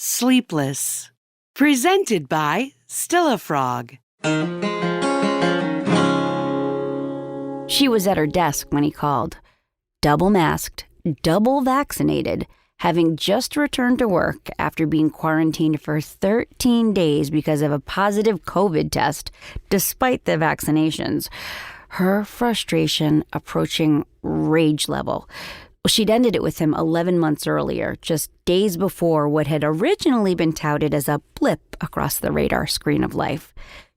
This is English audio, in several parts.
Sleepless. Presented by Frog. She was at her desk when he called, double masked, double vaccinated, having just returned to work after being quarantined for 13 days because of a positive COVID test, despite the vaccinations. Her frustration approaching rage level. She'd ended it with him 11 months earlier, just days before what had originally been touted as a blip across the radar screen of life.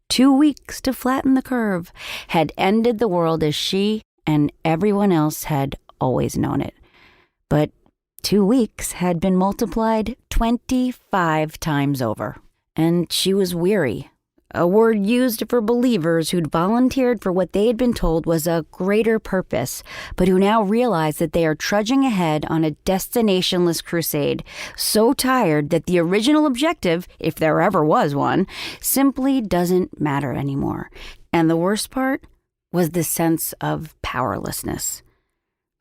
2 weeks to flatten the curve had ended the world as she and everyone else had always known it. But 2 weeks had been multiplied 25 times over. And she was weary. A word used for believers who'd volunteered for what they had been told was a greater purpose, but who now realize that they are trudging ahead on a destinationless crusade, so tired that the original objective, if there ever was one, simply doesn't matter anymore. And the worst part was the sense of powerlessness.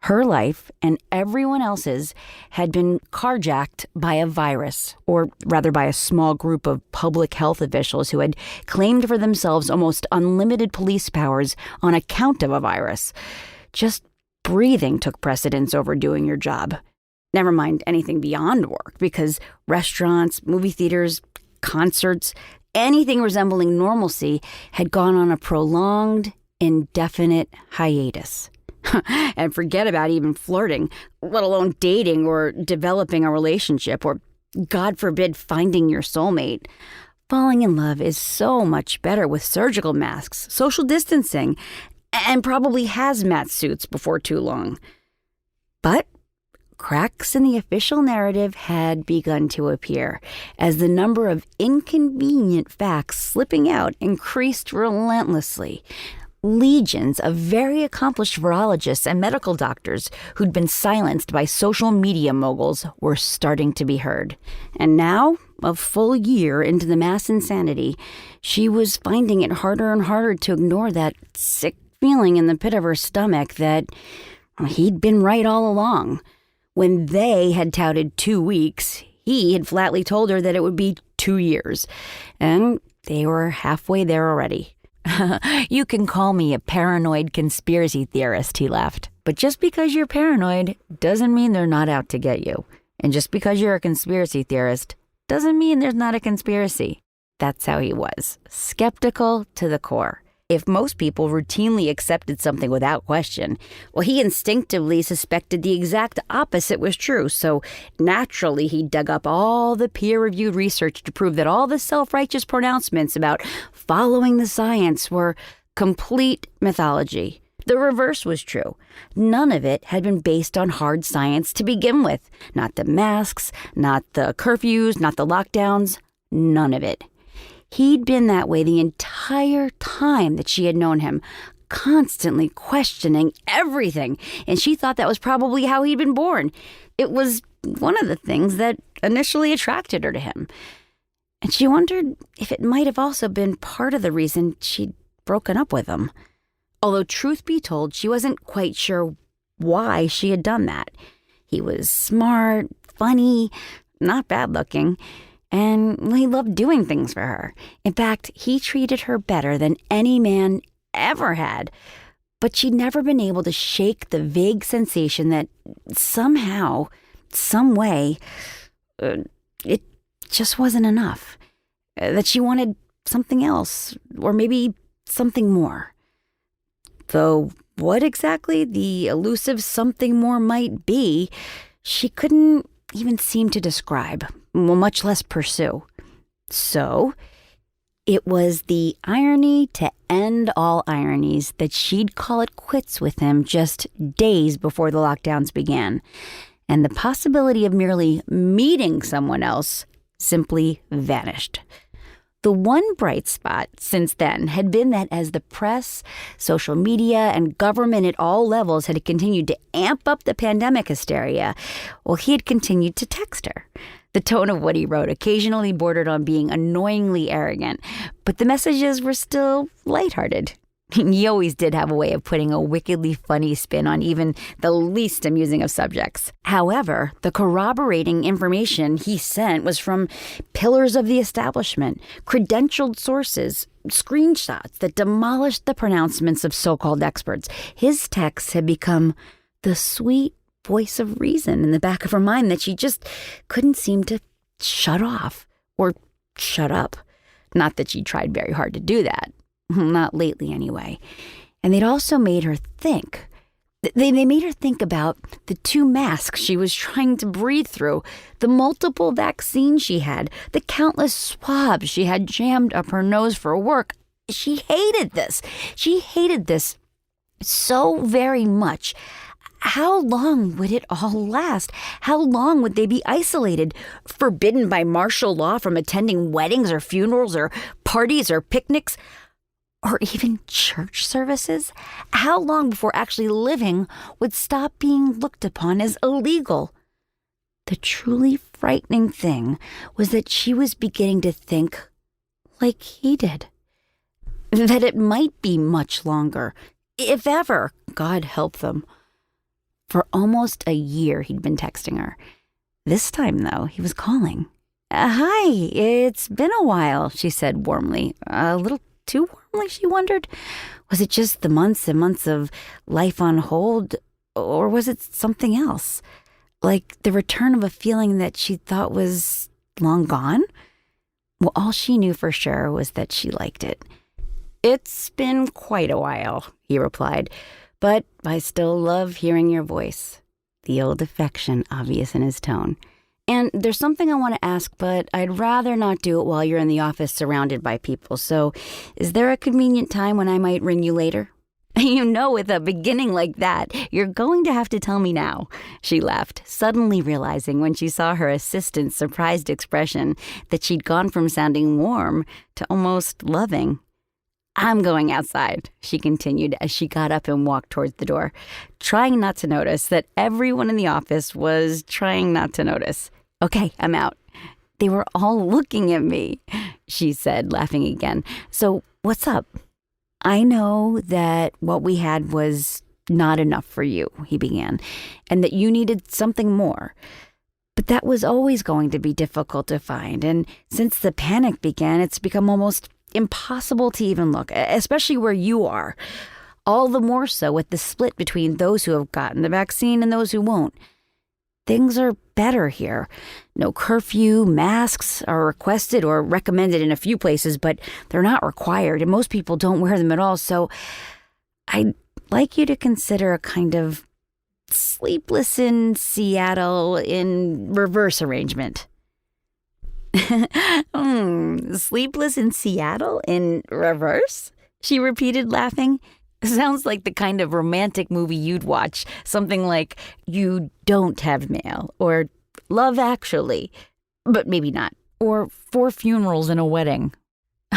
Her life and everyone else's had been carjacked by a virus, or rather by a small group of public health officials who had claimed for themselves almost unlimited police powers on account of a virus. Just breathing took precedence over doing your job. Never mind anything beyond work, because restaurants, movie theaters, concerts, anything resembling normalcy had gone on a prolonged, indefinite hiatus. And forget about even flirting, let alone dating or developing a relationship or, God forbid, finding your soulmate. Falling in love is so much better with surgical masks, social distancing, and probably hazmat suits before too long. But cracks in the official narrative had begun to appear as the number of inconvenient facts slipping out increased relentlessly. Legions of very accomplished virologists and medical doctors who'd been silenced by social media moguls were starting to be heard. And now, a full year into the mass insanity, she was finding it harder and harder to ignore that sick feeling in the pit of her stomach that he'd been right all along. When they had touted 2 weeks, he had flatly told her that it would be 2 years. And they were halfway there already. You can call me a paranoid conspiracy theorist, he laughed. But just because you're paranoid doesn't mean they're not out to get you. And just because you're a conspiracy theorist doesn't mean there's not a conspiracy. That's how he was, skeptical to the core. If most people routinely accepted something without question, well, he instinctively suspected the exact opposite was true. So naturally, he dug up all the peer-reviewed research to prove that all the self-righteous pronouncements about following the science were complete mythology. The reverse was true. None of it had been based on hard science to begin with. Not the masks, not the curfews, not the lockdowns, none of it. He'd been that way the entire time that she had known him, constantly questioning everything, and she thought that was probably how he'd been born. It was one of the things that initially attracted her to him. And she wondered if it might have also been part of the reason she'd broken up with him. Although truth be told, she wasn't quite sure why she had done that. He was smart, funny, not bad looking, and he loved doing things for her. In fact, he treated her better than any man ever had. But she'd never been able to shake the vague sensation that somehow, some way, it just wasn't enough. That she wanted something else, or maybe something more. Though what exactly the elusive something more might be, she couldn't even seem to describe, much less pursue. So, it was the irony to end all ironies that she'd call it quits with him just days before the lockdowns began, and the possibility of merely meeting someone else simply vanished. The one bright spot since then had been that as the press, social media, and government at all levels had continued to amp up the pandemic hysteria, well, he had continued to text her. The tone of what he wrote occasionally bordered on being annoyingly arrogant, but the messages were still lighthearted. He always did have a way of putting a wickedly funny spin on even the least amusing of subjects. However, the corroborating information he sent was from pillars of the establishment, credentialed sources, screenshots that demolished the pronouncements of so-called experts. His texts had become the sweet voice of reason in the back of her mind that she just couldn't seem to shut off or shut up. Not that she tried very hard to do that. Not lately, anyway. And they'd also made her think. They made her think about the 2 masks she was trying to breathe through, the multiple vaccines she had, the countless swabs she had jammed up her nose for work. She hated this. She hated this so very much. How long would it all last? How long would they be isolated, forbidden by martial law from attending weddings or funerals or parties or picnics? Or even church services? How long before actually living would stop being looked upon as illegal? The truly frightening thing was that she was beginning to think like he did. That it might be much longer, if ever, God help them. For almost a year he'd been texting her. This time, though, he was calling. Hi, it's been a while, she said warmly. A little too warmly, she wondered. Was it just the months and months of life on hold, or was it something else? Like the return of a feeling that she thought was long gone? Well, all she knew for sure was that she liked it. It's been quite a while, he replied, but I still love hearing your voice. The old affection obvious in his tone. And there's something I want to ask, but I'd rather not do it while you're in the office surrounded by people. So is there a convenient time when I might ring you later? You know, with a beginning like that, you're going to have to tell me now, she laughed, suddenly realizing when she saw her assistant's surprised expression that she'd gone from sounding warm to almost loving. I'm going outside, she continued as she got up and walked towards the door, trying not to notice that everyone in the office was trying not to notice. Okay, I'm out. They were all looking at me, she said, laughing again. So what's up? I know that what we had was not enough for you, he began, and that you needed something more. But that was always going to be difficult to find, and since the panic began, it's become almost impossible to even look, especially where you are. All the more so with the split between those who have gotten the vaccine and those who won't. Things are better here. No curfew, masks are requested or recommended in a few places, but they're not required, and most people don't wear them at all, so I'd like you to consider a kind of Sleepless in Seattle in reverse arrangement. Sleepless in Seattle in reverse? She repeated, laughing. Sounds like the kind of romantic movie you'd watch. Something like You Don't Have Mail or Love Actually. But maybe not. Or 4 funerals and a wedding.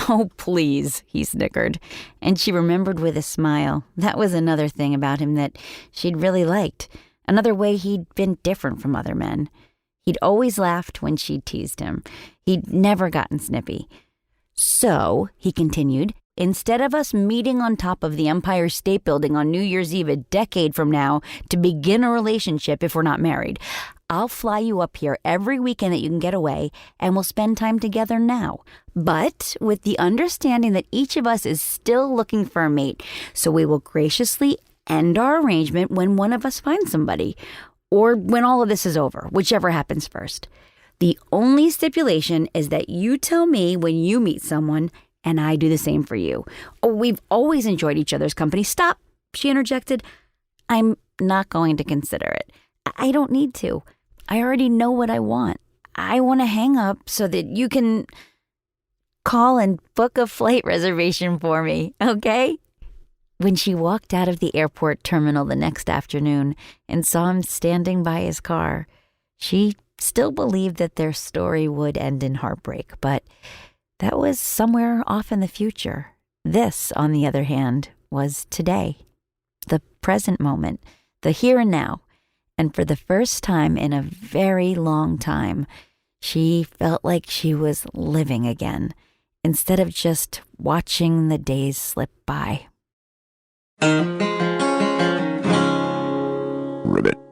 Oh, please, he snickered. And she remembered with a smile. That was another thing about him that she'd really liked. Another way he'd been different from other men. He'd always laughed when she'd teased him. He'd never gotten snippy. So, he continued, instead of us meeting on top of the Empire State Building on New Year's Eve a decade from now to begin a relationship if we're not married, I'll fly you up here every weekend that you can get away, and we'll spend time together now. But with the understanding that each of us is still looking for a mate, so we will graciously end our arrangement when one of us finds somebody. Or when all of this is over, whichever happens first. The only stipulation is that you tell me when you meet someone, and I do the same for you. Oh, we've always enjoyed each other's company. Stop, she interjected. I'm not going to consider it. I don't need to. I already know what I want. I want to hang up so that you can call and book a flight reservation for me, okay? When she walked out of the airport terminal the next afternoon and saw him standing by his car, she still believed that their story would end in heartbreak, but that was somewhere off in the future. This, on the other hand, was today, the present moment, the here and now, and for the first time in a very long time, she felt like she was living again, instead of just watching the days slip by. Ribbit.